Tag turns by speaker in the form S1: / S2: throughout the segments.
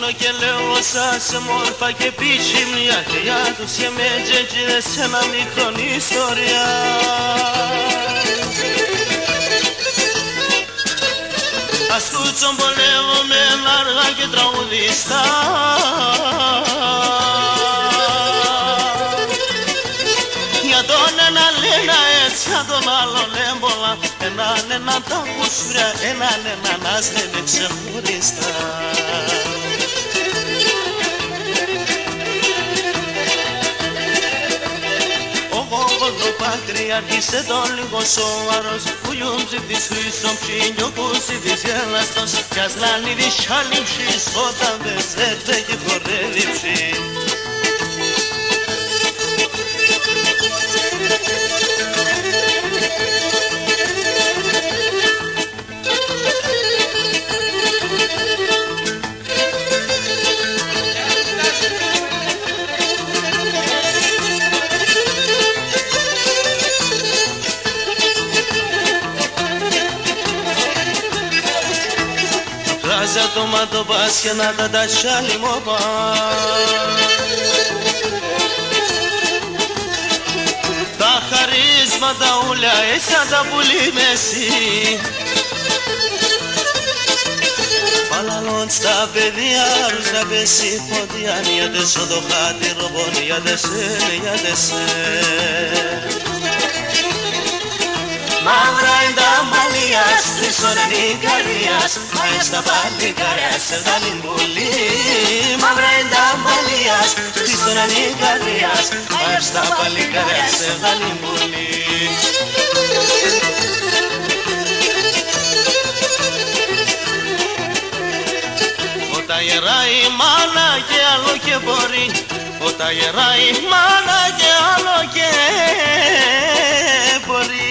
S1: Βγαίνω και λέω σας μόρφα και πίτσιμια και για τους και με τζετζίδες σε ένα μικρόν ιστορία. Ασκούτσον πολέμω με λάργα και τραγουδιστά. Για τον ένα λένα έτσι, για τον άλλον έμπολα. Έναν τα κουσουριά, έναν άσδευε ξεχωριστά. Ο πατριάρχης τον λίγο σοβαρός, που λιούμψη της χρήσων ψήνιο κούσι της γέλαστος, κι ας λάνει της χαλύψης όταν βεζέται και χορεύει ψή. Ράζα το μάτο πας και να τα τασιάλι μου πας. Τα χαρίσματα ούλια εσά τα πουλί μεσί. Παλαλόν στα παιδιά ρους να πέσει φωτιάν. Γιατί σω το χάτι ρομπώνει γιατί σε. Μαύρα είναι τα μαλλιά της ορενή καρδιάς, μάια στα παλικάρια σε βγάλει πολύ. Μαύρα είναι τα μαλλιά της ορενή καρδιάς, μάια στα παλικάρια σε βγάλει πολύ. Όταν γεράει η μάνα και άλλο και μπορεί, όταν γεράει η μάνα και άλλο και μπορεί.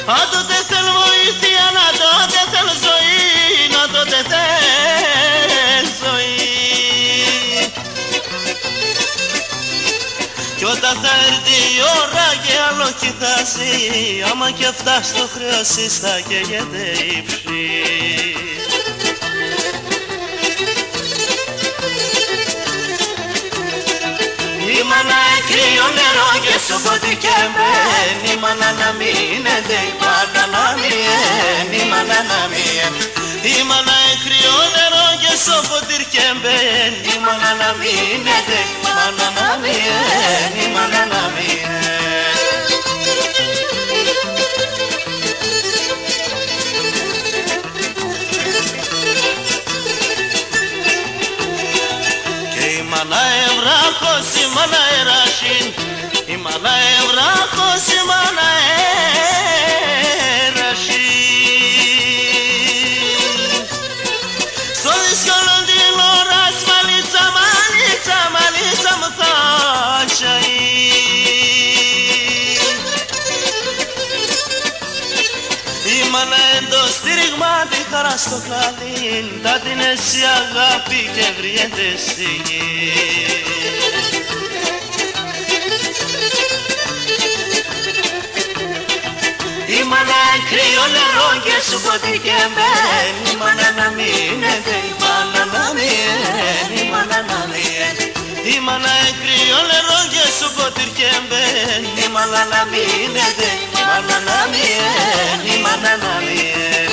S1: Αν τότε θέλ βοήθεια, να τότε θέλ ζωή, να τότε θέλ ζωή. Κι όταν θα έρθει η ώρα και άλλο κοιτάζει, άμα και φτάσει το χρέος θα καίγεται η ψή. Η μάνα κρύο νερό και σου ποτικεμένη, η μάνα να μείνεται, η μάνα να μείνει, η μάνα να μείνει. Η μάνα κρύο νερό και σου ποτικεμένη, η μάνα να μείνεται, η μάνα να μείνει, η μάνα να μείνει. Μάνα ευράχος, η μάνα εράσιν, η μάνα ευράχος, η μάνα εράσιν. Στο δύσκολο την ώρα μαλίτσα, μαλίτσα, μαλίτσα μου θα τσαεί. Η μάνα εν το στήριγμα τη χαρά στο κλάδι, τα την εσύ αγάπη και βριέται στη γη. Η μάνα κρύο νερό και σου ποτικεμένη, η μάνα να μείνεται, η μάνα να μείνει, η μάνα να μείνει. Η μάνα κρύο νερό και σου ποτικεμένη, η μάνα να μείνεται, η μάνα να μείνει, η μάνα να μείνει.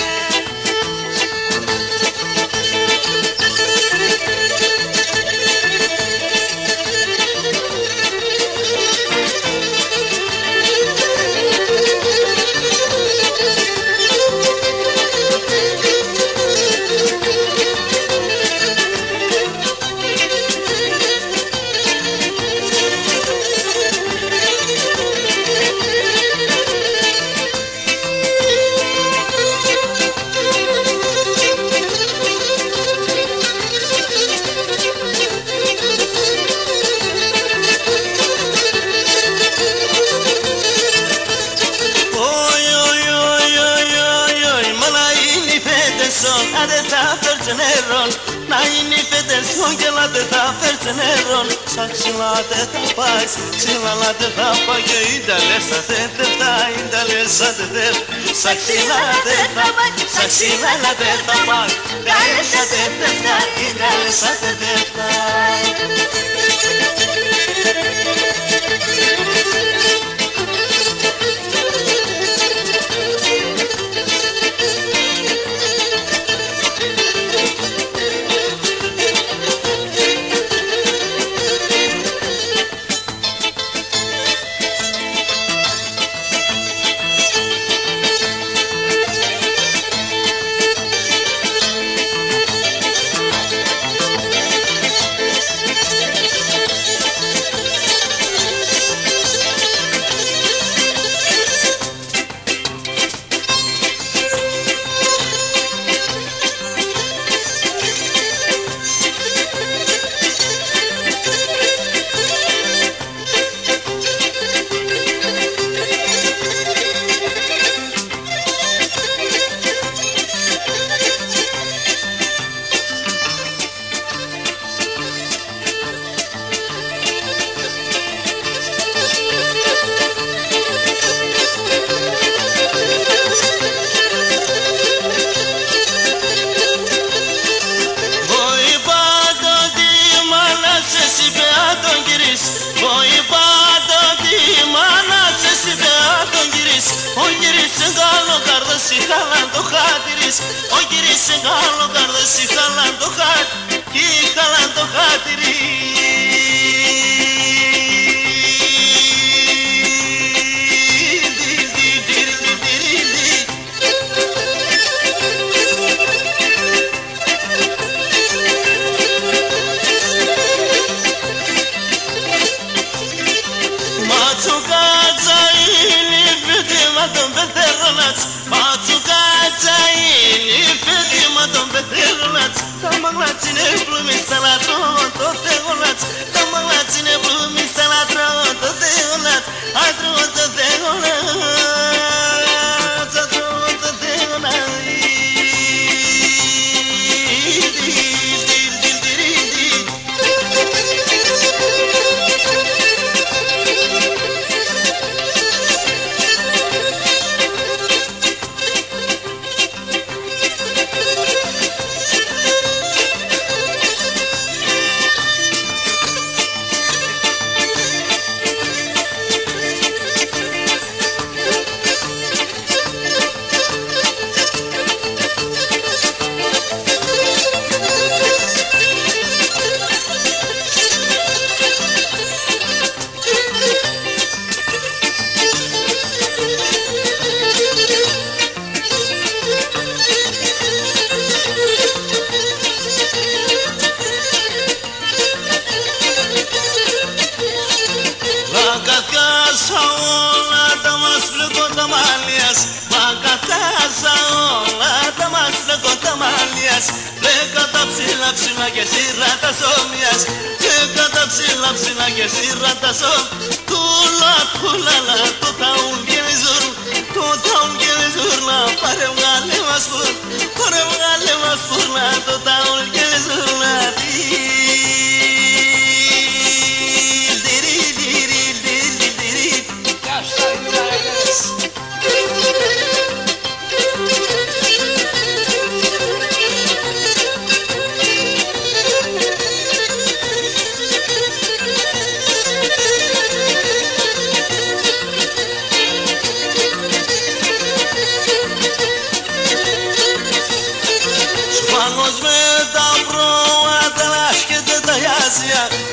S1: δεν θα φέρεις νερόν, σαν ξύλα δεν θα πάει, ξύλα δεν θα πάει και ίνταλες θα τετεφτά, ίνταλες θα τετεφτά. Σαν ξύλα δεν θα πάει, σαν ξύλα δεν θα πάει, ίνταλες θα τετεφτά, ίνταλες θα τετεφτά. Ο κύρις σε καλό καρδέσι χαλάν το χάτι κι χαλάν το χάτηρι. Ματσουκάτσα είναι φέτημα τον πεθερώνατς, ματσουκάτσα είναι φέτημα τον πεθερώνατς. Τα μαγλάτς είναι πλούμι στα λατρών το θεγονάτς, τα μαγλάτς είναι πλούμι στα λατρών το θεγονάτς, άτρων το θεγονάτς, άτρων το θεγονάτς. Ψηλά και σειρά τα σόμιας, κατά ψηλά και σειρά τα σόμ. Τούλα, τούλαλα, το ταούν και λιζούρ, το ταούν και λιζούρ, να πάρε βγάλε μας φουρ, πάρε βγάλε μας φουρ, να το ταούν και λιζούρ, να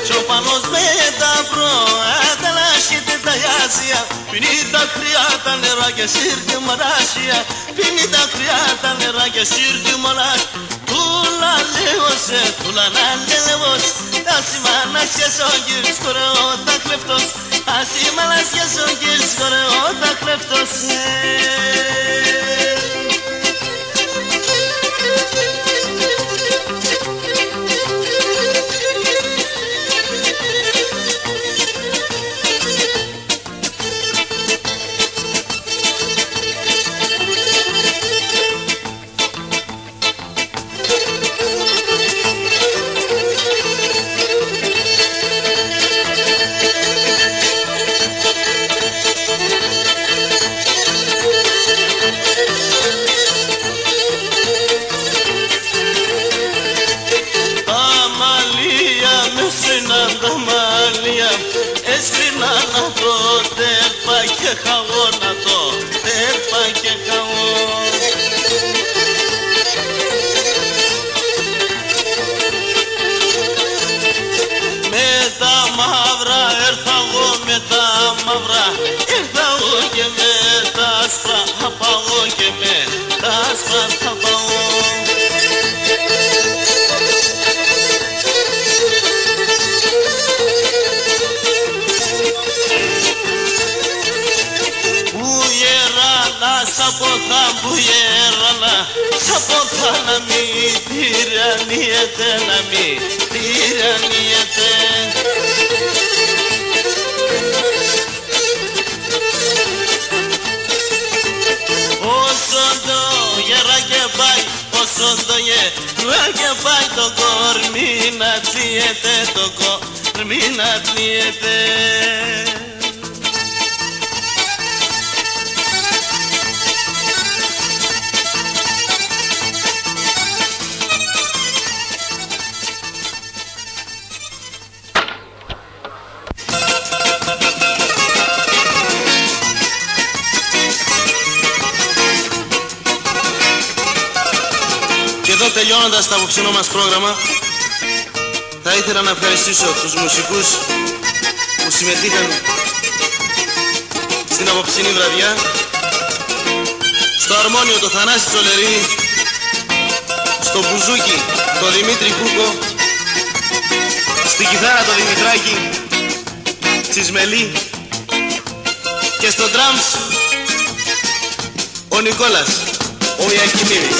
S1: Σοπανός με τα προαταλάσχεται τα γιάσια, πίνει τα κρυά τα νερά και σύρτη μαράσια, πίνει τα κρυά τα νερά και σύρτη μαράσια. Τούλα λέγωσε, τούλα να λέγος, τα σημάνας και σον κύρις κορεό τα κλεφτός, τα σημάνας και σον κύρις κορεό τα κλεφτός. και χαγό να το έρπα και χαγό. Με τα μαύρα έρθα εγώ, με τα μαύρα ήρθα εγώ και με τα άσπρα θα πάω και με τα άσπρα θα πάω. Σαποθά που γέρανα, σαποθά να μην τυραννιέται, να μην τυραννιέται. Όσο το γερά και πάει, όσο το γερά και πάει, το κορμί να τλιέται, το κορμί να τλιέται. Εδώ τελειώνοντας το απόψινό μας πρόγραμμα, θα ήθελα να ευχαριστήσω τους μουσικούς που συμμετείχαν στην απόψινή βραδιά, στο αρμόνιο το Θανάση Τσολερίνη, στο μπουζούκι το Δημήτρη Κούκο, στη κιθάρα το Δημητράκη Τσισμελή και στο ντραμς ο Νικόλας, ο Ιακημίδης.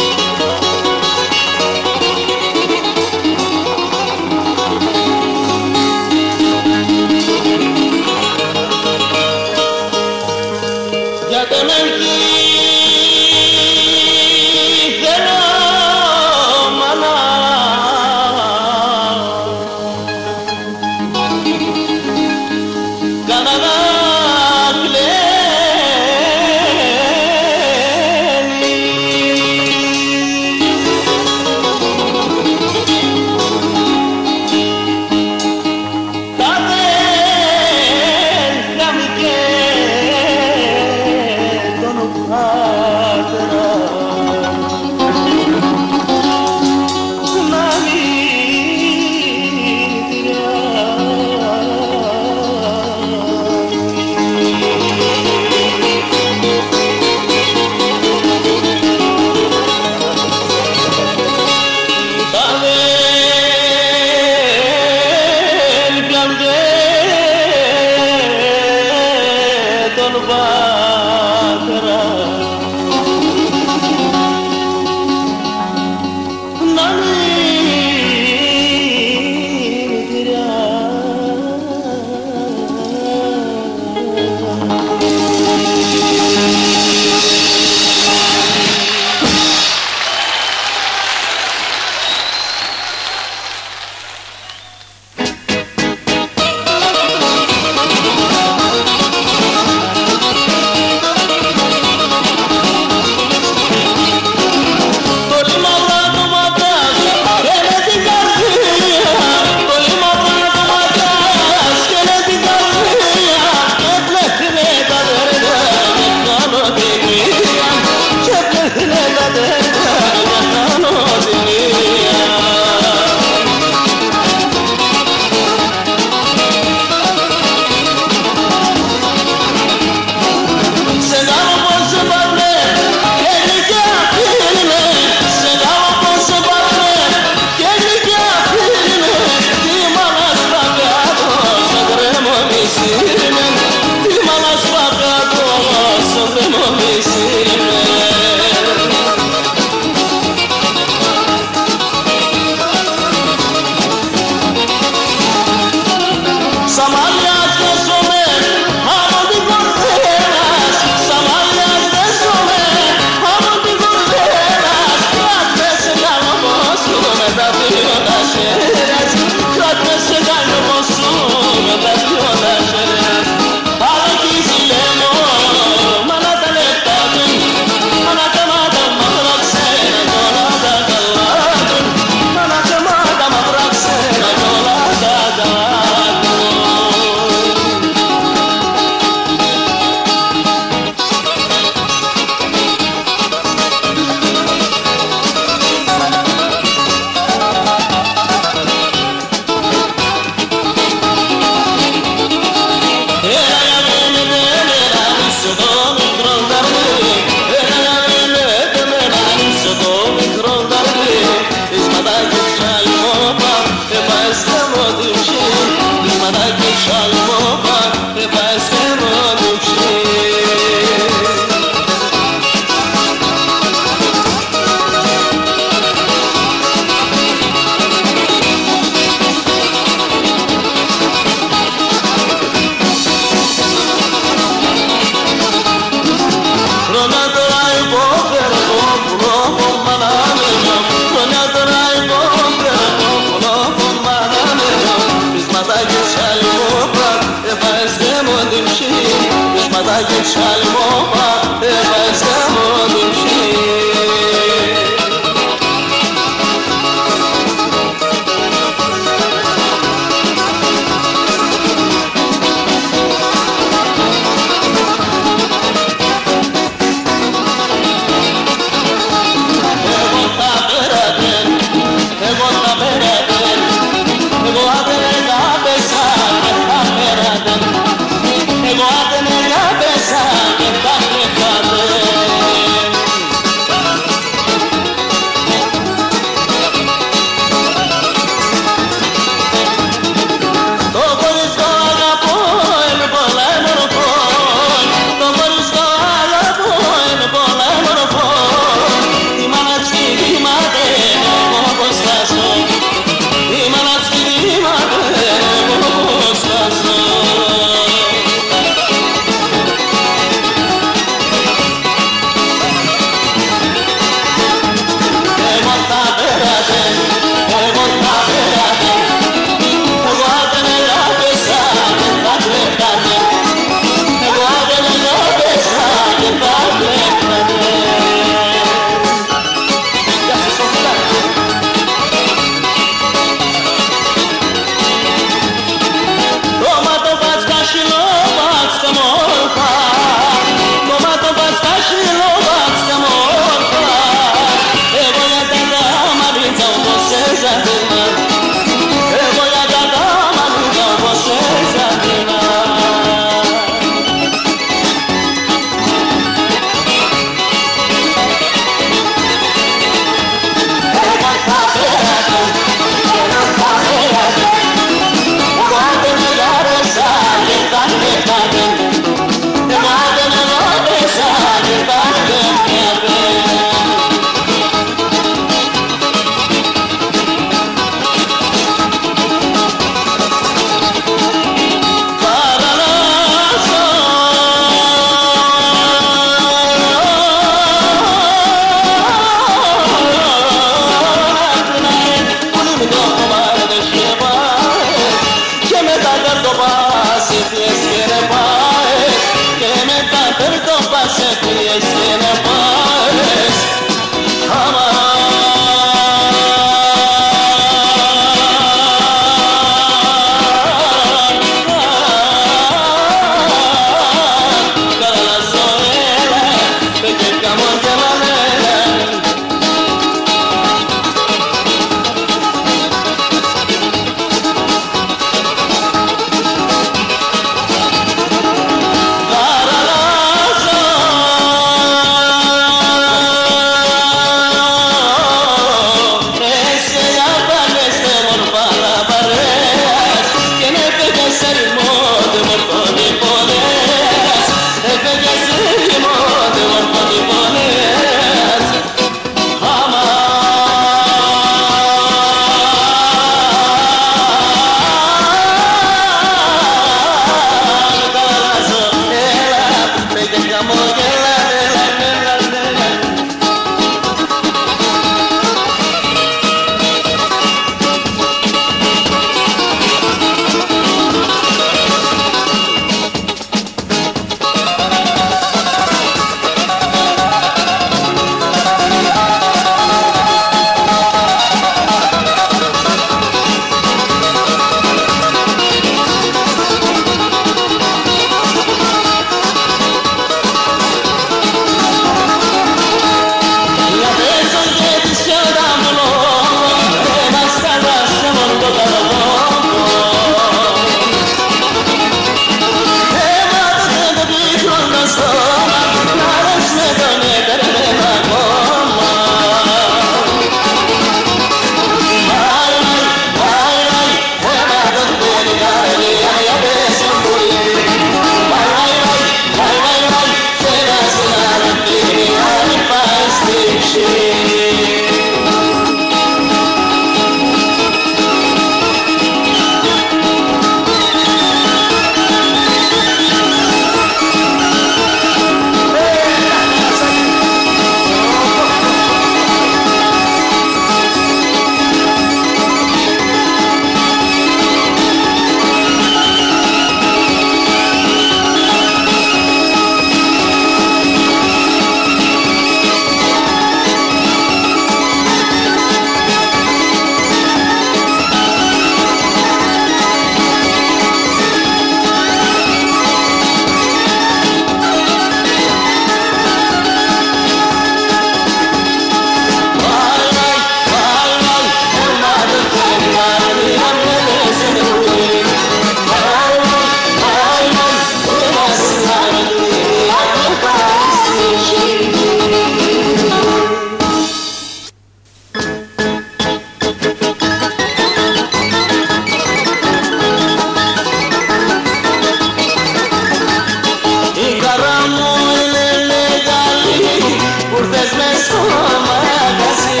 S1: μες στο μαγαζί.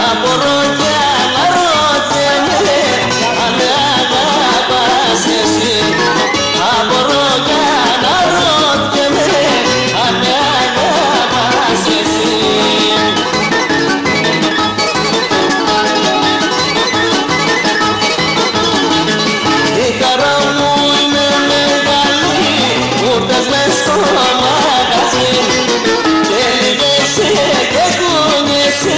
S1: Απορώ κι αναρωτιέμαι αν με αγαπάς εσύ. Απορώ κι αναρωτιέμαι αν με αγαπάς εσύ. Η χαρά μου είναι μεγάλη, μου πες μες στο μαγαζί και λυγέσαι και κουνιέσαι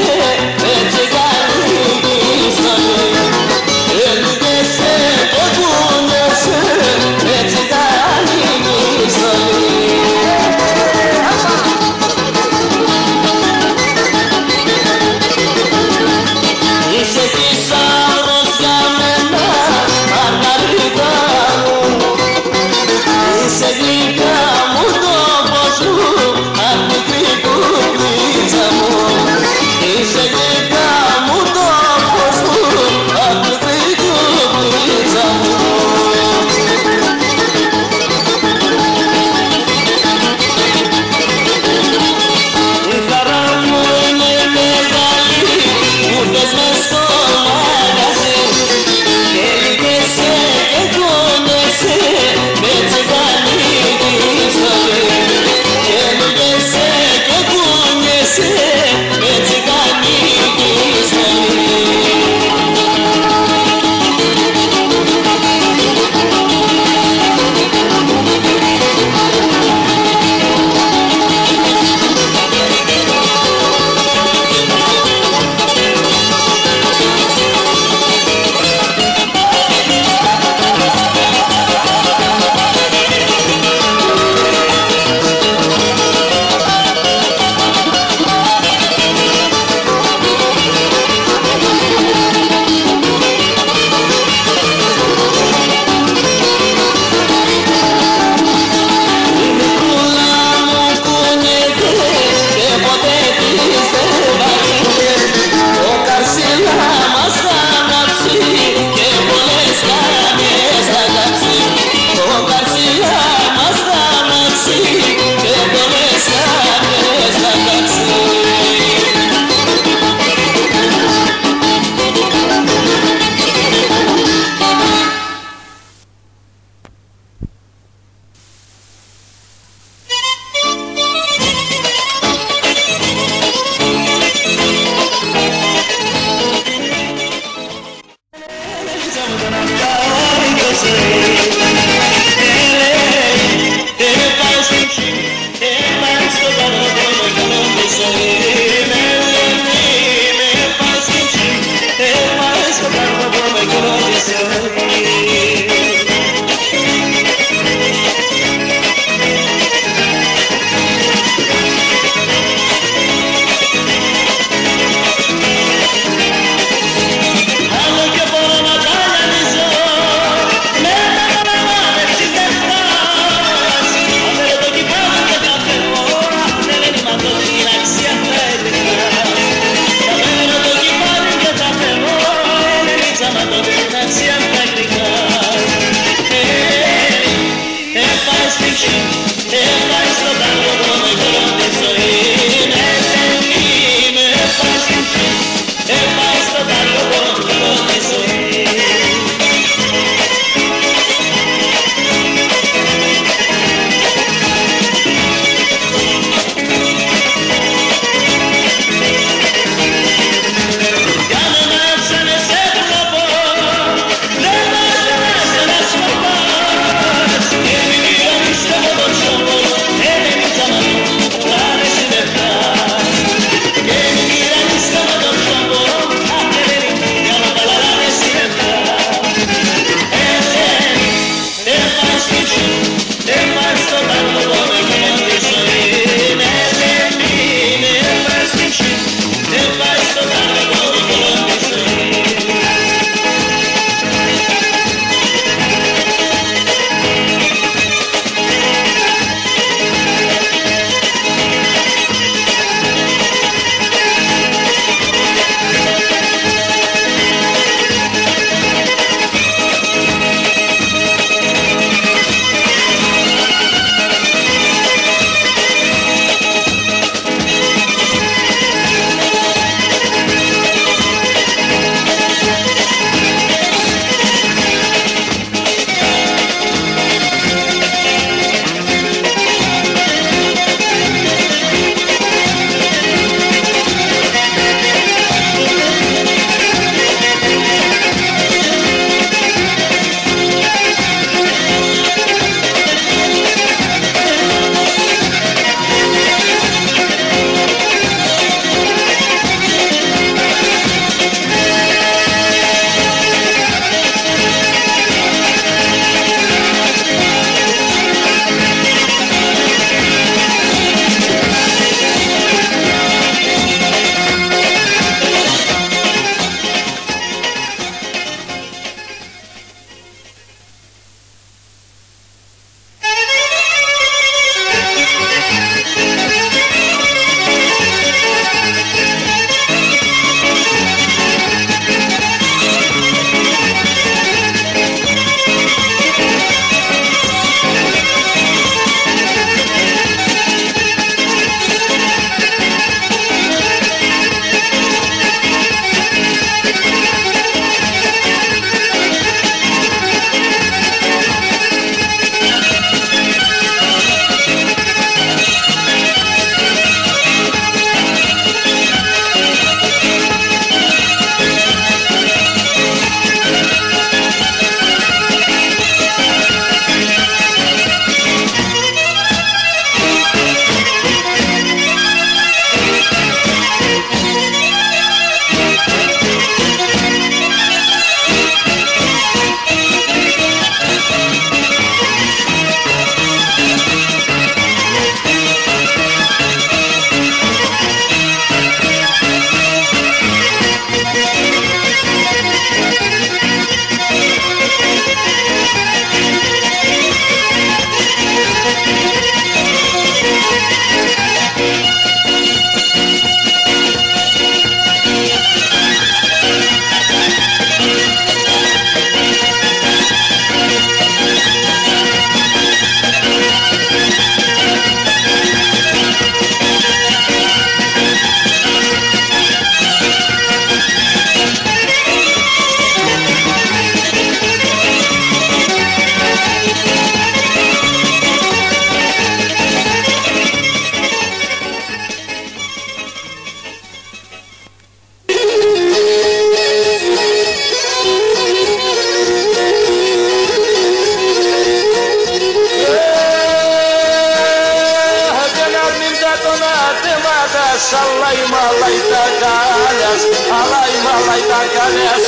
S1: alai malai tagalias, alai malai tagalias.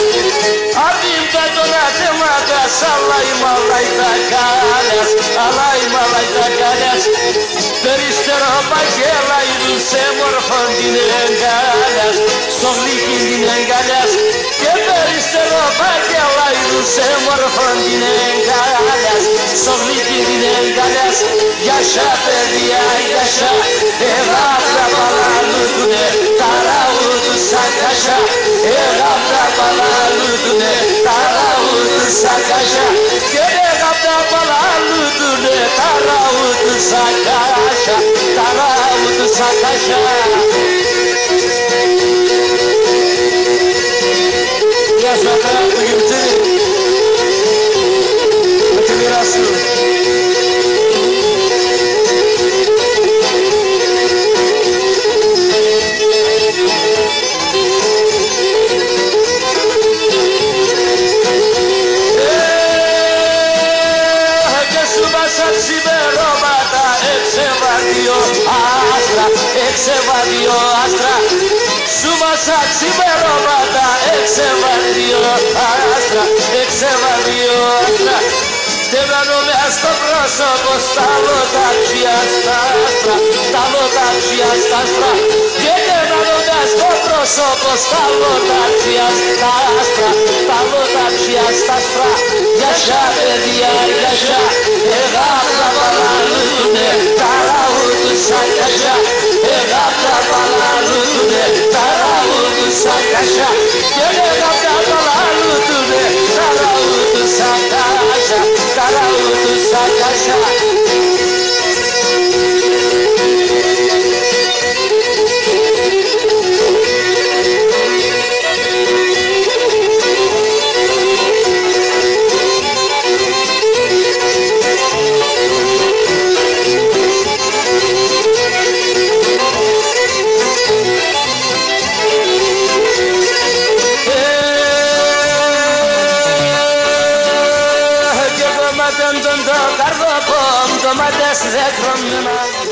S1: Avim betonate magas, alai malai tagalias, alai malai tagalias. Peristero bagela e do semor fandinengalias, sorlikin dinengalias. Que peristero bagela e do semor fandinengalias, sorlikin dinengalias. Yaşa perdiya yaşa, evapra balaludune, taraudu sakaşa, evapra balaludune, taraudu sakaşa, evapra balaludune, taraudu sakaşa, taraudu sakaşa. Ya zaten bugün Εξεβαδιο άστρα, σούμασα ξημερώματα. Εξεβαδιο άστρα, εξεβαδιο άστρα. Στεβαίνομαι στο πρόσωπο, στα λοτάξια στα άστρα, στα λοτάξια στα άστρα. Και στεβαίνομαι στο πρόσωπο, στα λοτάξια στα άστρα, στα λοτάξια στα άστρα. Γιασά παιδιά, γιασά, εγάπρα παραλούτουνε, ταραούτου σακασά. Εγάπρα παραλούτουνε, ταραούτου σακασά. Και εγάπρα παραλούτουνε, ταραούτου σακασά. Ταραούτου σακασά. Καρδοπόμ, το μάτες δεν χρονιμάζει.